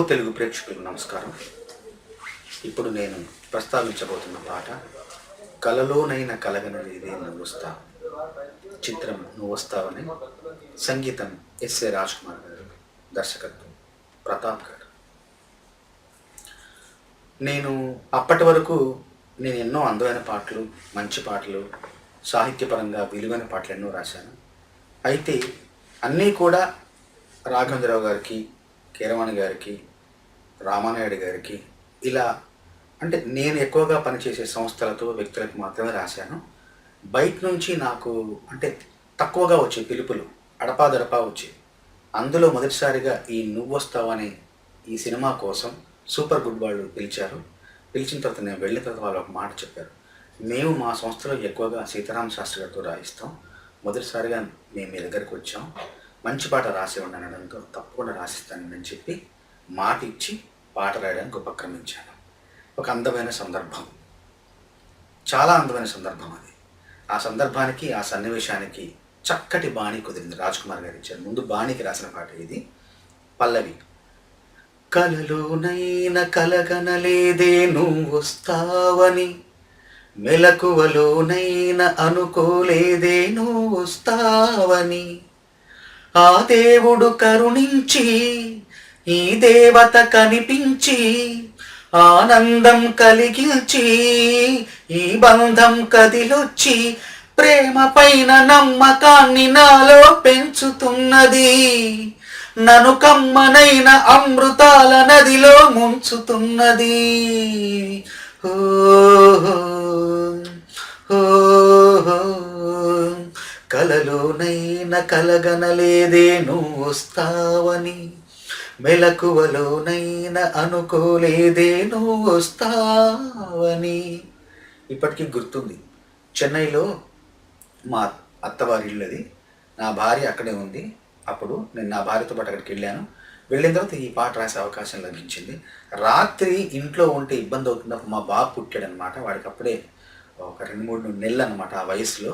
తెలుగు ప్రేక్షకులకు నమస్కారం. ఇప్పుడు నేను ప్రస్తావించబోతున్న పాట కలలోనైనా కలగనలేదే నువ్వొస్తా. చిత్రం నువ్వొస్తావని. సంగీతం ఎస్ఏ రాజ్ కుమార్ గారు, దర్శకత్వం ప్రతాప్ గారు. నేను అప్పటి వరకు ఎన్నో అందమైన పాటలు, మంచి పాటలు, సాహిత్యపరంగా విలువైన పాటలు ఎన్నో రాశాను. అయితే అన్నీ కూడా రాఘవేంద్రరావు గారికి, కీరవాణి గారికి, రామానాయుడు గారికి, ఇలా అంటే నేను ఎక్కువగా పనిచేసే సంస్థలతో, వ్యక్తులకు మాత్రమే రాశాను. బయట నుంచి నాకు అంటే తక్కువగా వచ్చే పిలుపులు, అడపాదడపా వచ్చాయి. అందులో మొదటిసారిగా ఈ నువ్వొస్తావనే ఈ సినిమా కోసం సూపర్ గుడ్ వాళ్ళు పిలిచారు. పిలిచిన తర్వాత నేను వెళ్ళిన తర్వాత వాళ్ళు ఒక మాట చెప్పారు. మేము మా సంస్థలో ఎక్కువగా సీతారామ శాస్త్రి గారితో రాయిస్తాం. మొదటిసారిగా మేము మీ దగ్గరికి వచ్చాం, మంచి పాట రాసేవాడిని అనడంతో తప్పకుండా రాసిస్తానని చెప్పి మాట ఇచ్చి పాట రాయడానికి ఉపక్రమించాను. ఒక అందమైన సందర్భం, చాలా అందమైన సందర్భం అది. ఆ సందర్భానికి, ఆ సన్నివేశానికి చక్కటి బాణి కుదిరింది. రాజ్ కుమార్ గారు ఇచ్చారు. ముందు బాణికి రాసిన పాట ఇది. పల్లవి. కలలోనైనా కలగనలేదే నువ్వొస్తావని, మెలకువలోనైనా అనుకోలేదే నువ్వొస్తావని, ఆ దేవుడు కరుణించి ఈ దేవత కనిపించి ఆనందం కలిగించి ఈ బంధం కదిలొచ్చి ప్రేమ పైన నమ్మకాన్ని నాలో పెంచుతున్నది, నన్ను కమ్మనైన అమృతాల నదిలో ముంచుతున్నది. ఓ కలలోనైనా కలగనలేదే నువ్వొస్తావని, మెలకువలోనైనా అనుకోలేదే నువ్వొస్తావని. ఇప్పటికీ గుర్తుంది. చెన్నైలో మా అత్తవారి ఇల్లది. నా భార్య అక్కడే ఉంది. అప్పుడు నేను నా భార్యతో పాటు అక్కడికి వెళ్ళాను. వెళ్ళిన తర్వాత ఈ పాట రాసే అవకాశం లభించింది. రాత్రి ఇంట్లో ఉంటే ఇబ్బంది అవుతున్నప్పుడు మా బాబు పుట్టాడనమాట. వాడికి అప్పుడే ఒక 2-3 నెలలు అనమాట. ఆ వయసులో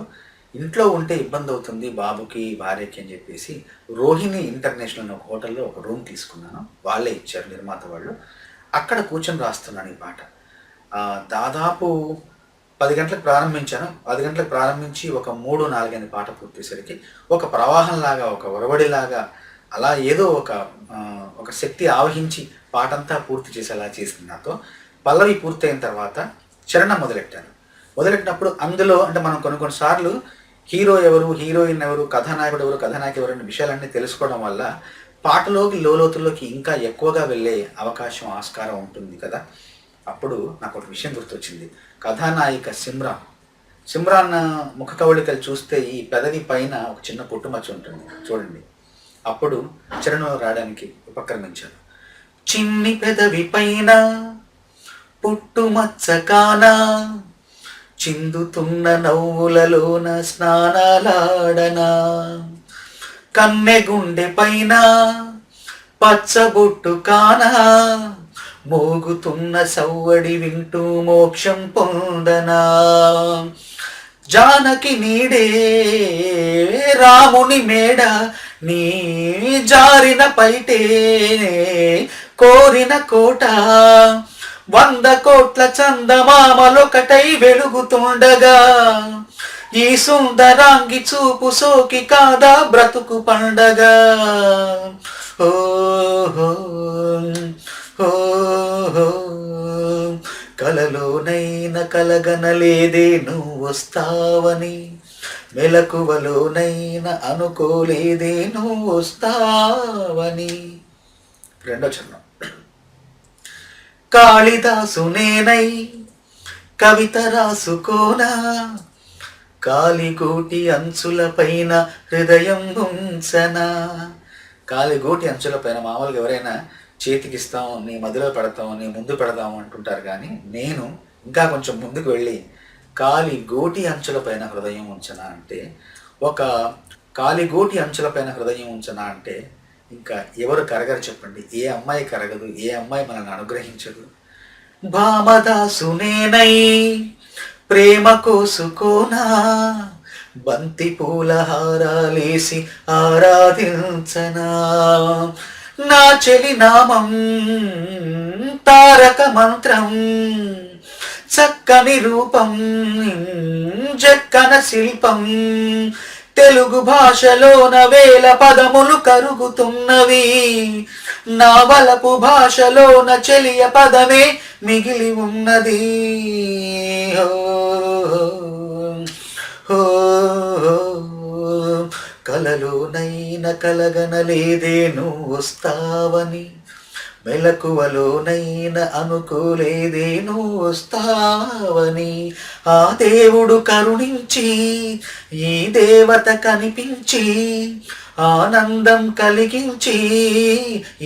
ఇంట్లో ఉంటే ఇబ్బంది అవుతుంది బాబుకి, భార్యకి అని చెప్పేసి రోహిణి ఇంటర్నేషనల్ ఒక హోటల్లో ఒక రూమ్ తీసుకున్నాను. వాళ్ళే ఇచ్చారు, నిర్మాత వాళ్ళు. అక్కడ కూర్చొని రాస్తున్నాను ఈ పాట. దాదాపు 10 గంటలకు ప్రారంభించాను. 10 గంటలకు ప్రారంభించి ఒక 3-4 పాట పూర్తయ్యేసరికి ఒక ప్రవాహంలాగా, ఒక ఒరవడిలాగా అలా ఏదో ఒక శక్తి ఆవహించి పాటంతా పూర్తి చేసేలా చేసింది నాతో. పల్లవి పూర్తయిన తర్వాత చరణం మొదలెట్టినప్పుడు అందులో అంటే మనం కొన్నిసార్లు హీరో ఎవరు, హీరోయిన్ ఎవరు, కథానాయకుడు ఎవరు, కథానాయకు ఎవరు అనే విషయాలన్నీ తెలుసుకోవడం వల్ల పాటలోకి, లోతుల్లోకి ఇంకా ఎక్కువగా వెళ్ళే అవకాశం, ఆస్కారం ఉంటుంది కదా. అప్పుడు నాకు ఒక విషయం గుర్తొచ్చింది. కథానాయిక సిమ్రాన్ ముఖ కవళికలు చూస్తే ఈ పెదవి పైన ఒక చిన్న పుట్టుమచ్చ ఉంటుంది చూడండి. అప్పుడు చరణం రాయడానికి ఉపక్రమించాను. చిన్ని పెదవి పైన పుట్టుమచ్చ కానా, చిందుతున్న నవ్వులలోన స్నానాలాడనా, కన్నె గుండె పైన పచ్చబొట్టు కానా, మోగుతున్న సవ్వడి వింటూ మోక్షం పొందనా, జానకి నీడే రాముని మేడ, నీ జారిన పైటే కోరిన కోట, 100 కోట్ల చందమామలొకటై వెలుగుతుండగా, ఈ సుందరాంగి చూపు సోకి కాదా బ్రతుకు పండగా. ఓహో కలలోనైనా కలగనలేదే నువ్వొస్తావని, మెలకువలోనైనా అనుకోలేదే నువ్వొస్తావని. రెండో చరణం. కాళిదాసునేనై కవిత రాసుకోనా, కాలిగోటి అంచుల పైన హృదయం ఉంచనా. కాలిగోటి అంచుల పైన మామూలుగా ఎవరైనా చేతికిస్తాం, నీ మధ్యలో పెడతాం, నీ ముందు పెడతాం అంటుంటారు. కానీ నేను ఇంకా కొంచెం ముందుకు వెళ్ళి కాలిగోటి అంచుల పైన హృదయం ఉంచనా అంటే, ఒక కాలిగోటి అంచుల పైన హృదయం ఉంచనా అంటే ఇంకా ఎవరు కరగరు చెప్పండి? ఏ అమ్మాయి కరగదు? ఏ అమ్మాయి మనల్ని అనుగ్రహించదు? భామదాసునేనై ప్రేమ కోసుకోనా, బంతి పూల హారాలేసి ఆరాధించనా, నా చెలి నామం తారక మంత్రం, చక్కని రూపం జక్కన శిల్పం, తెలుగు భాషలోన వేల పదములు కరుగుతున్నవి, నా వలపు భాషలోన చెలియ పదమే మిగిలి ఉన్నది. కలలోనైనా కలగనలేదే నువ్వు వస్తావని, మెలకువలోనైనా అనుకోలేదే నువ్వు వస్తావని, ఆ దేవుడు కరుణించి ఈ దేవత కనిపించి ఆనందం కలిగించి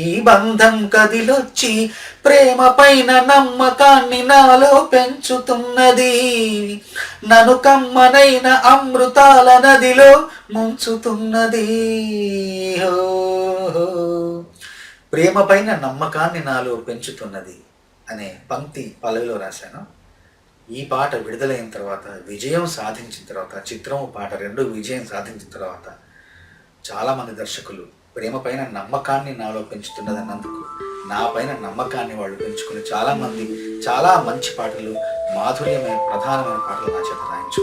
ఈ బంధం కదిలొచ్చి ప్రేమ పైన నమ్మకాన్ని నాలో పెంచుతున్నది, నన్ను కమ్మనైన అమృతాల నదిలో ముంచుతున్నది. ప్రేమ పైన నమ్మకాన్ని నాలో పెంచుతున్నది అనే పంక్తి పల్లవిలో రాశాను. ఈ పాట విడుదలైన తర్వాత, విజయం సాధించిన తర్వాత, చిత్రం పాట రెండు విజయం సాధించిన తర్వాత చాలామంది దర్శకులు ప్రేమ పైన నమ్మకాన్ని నాలో పెంచుతున్నది అన్నందుకు నా పైన నమ్మకాన్ని వాళ్ళు పెంచుకుని చాలామంది చాలా మంచి పాటలు, మాధుర్యమైన ప్రధానమైన పాటలు నా చేత రాయించు.